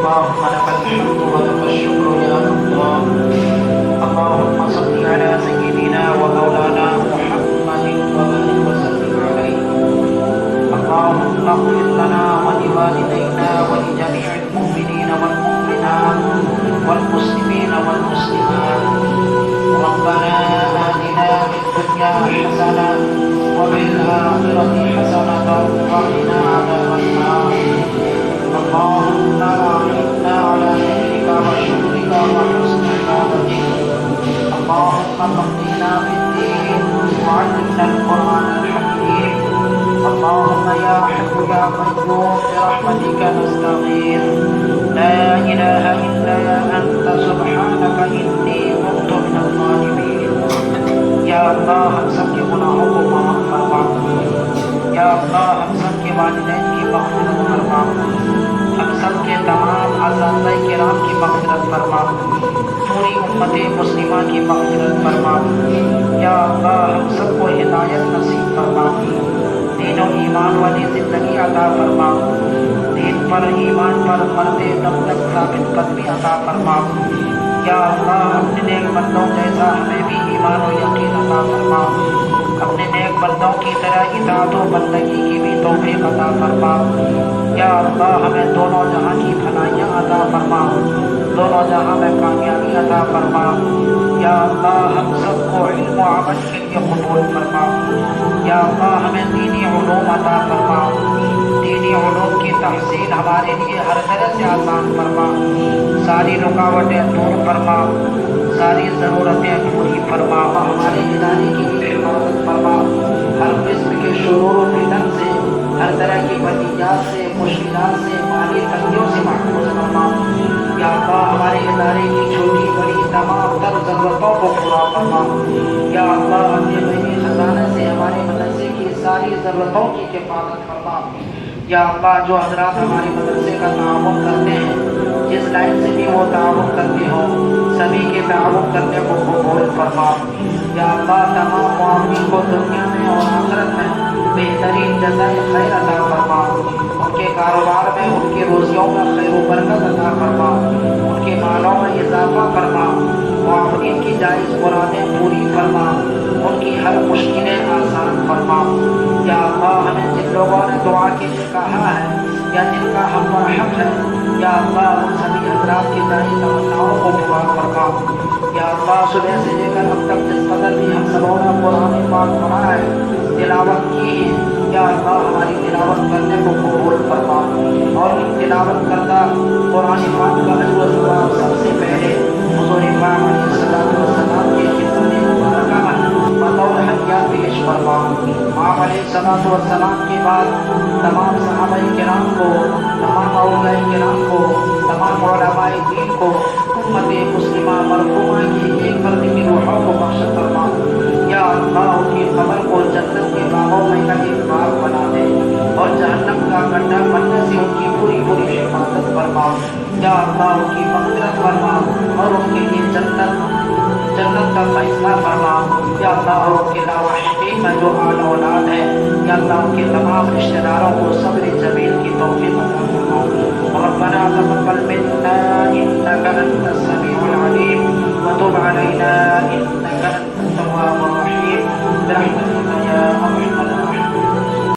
اللهم لك الحمد ولك الشكر يا الله. اللهم صل على سيدنا ومولانا محمد وآله وسلم عليه. اللهم اغفر لنا ولوالدينا ولجميع المؤمنين والمؤمنات والمسلمين والمسلمات. ربنا آتنا في الدنيا حسنة وفي الآخرة حسنة وقنا عذاب النار. اللهم أعنا على ذكرك وشكرك وحسن عبادتك. اللهم فقهنا في الدين وعلمنا القرآن الحكيم. اللهم يا حي يا قيوم برحمتك نستغيث. لا إله إلا أنت سبحانك إني كنت من الظالمين. یا اللہ ہم سب کے گناہوں کو معاف فرما. یا اللہ ہم سب کے والدین کی مغفرت فرما. ہم سب کے تمام اساتذہ کرام کی مغفرت فرما. پوری امت مسلمہ کی مغفرت فرما. یا اللہ ہم سب کو ہدایت نصیب فرما. دین و ایمان والی زندگی عطا فرما. دین پر ایمان پر مرتے دم تک ثابت قدمی عطا فرما. یا اللہ اپنے نیک بندوں جیسا ہمیں بھی ایمان و یقین عطا فرما. اپنے نیک بندوں کی طرح اطاعت و بندگی کی بھی توفیق عطا فرما. یا اللہ ہمیں دونوں جہاں کی بھلائیاں عطا فرما. دونوں جہاں میں کامیابی عطا فرما. یا اللہ ہم سب کو علم و عمل کے لیے قبول فرما. یا اللہ ہمیں دینی علوم عطا فرما. دینی علوم کی تحصیل ہمارے لیے ہر طرح سے آسان فرما. ساری رکاوٹیں دور فرما. ساری ضرورتیں پوری فرما. ہمارے ادارے کی حفاظت فرما. ہر قسم کے شرور و فتن سے، ہر طرح کی بلیات سے، مشکلات سے، مالی تنگیوں سے محفوظ فرما. یا اللہ ہمارے ادارے کی چھوٹی بڑی تمام تر ضرورتوں کو پورا فرما. یا اللہ اپنے بڑے خزانے سے ہمارے مدرسے کی ساری ضرورتوں کی کفالت فرما. یا اللہ جو حضرات ہمارے مدرسے کا تعاون کرتے ہیں، جس لائن سے بھی وہ تعاون کرتے ہوں، سبھی کے تعاون کرنے کو قبول فرما. یا اللہ تمام معاونین کو دنیا میں اور آخرت میں بہترین جزائے خیر عطا فرما. ان کے کاروبار میں، ان کی روزیوں میں خیر و برکت عطا فرما. ان کے مالوں میں اضافہ فرما. معاونین کی جائز مرادیں پوری فرما. ان کی ہر مشکلیں آسان فرما. یا اللہ ہمیں جن لوگوں نے دعا کے لیے کہا ہے یا جن کا ہم پر حق ہے، یا اللہ ان سبھی حضرات کی جائز تمناؤں کو پورا فرما. یا اللہ صبح سے لے کر اب تک جس قدر بھی ہم سبوں نے قرآن پاک پڑھا ہے، تلاوت کی ہے، یا اللہ ہماری تلاوت کرنے کو قبول فرما. اور ان تلاوت کردہ قرآن پاک کا اجر و ثواب سب سے پہلے حضور پاک علیہ السلام کی خدمت مبارکہ میں بطور ہدیہ پیش فرما. آپ علیہ السلام کے بعد تمام صحابہ کرام کو، تمام اولیاء کرام کو، تمام علماء دین کو، امت مسلمہ مرحومہ کی ایک فرد کی روحوں کو بخش فرما. یا اللہ ان کی قبر کو جنت کے باغوں میں کا ایک باغ بنا دے اور جہنم کا گڈھا بننے سے ان کی پوری پوری حفاظت فرما. یا اللہ ان کی مغفرت فرما اور ان کے لیے جنت کا فیصلہ فرما. یا اللہ ان کے لاواحقین میں جو آل اولاد ہے، یا اللہ ان کے تمام رشتہ داروں کو صبر جمیل کی توفیق عطا فرما. ربنا تقبل منا انك انت السميع العليم وتب علينا انك انت التواب الرحيم.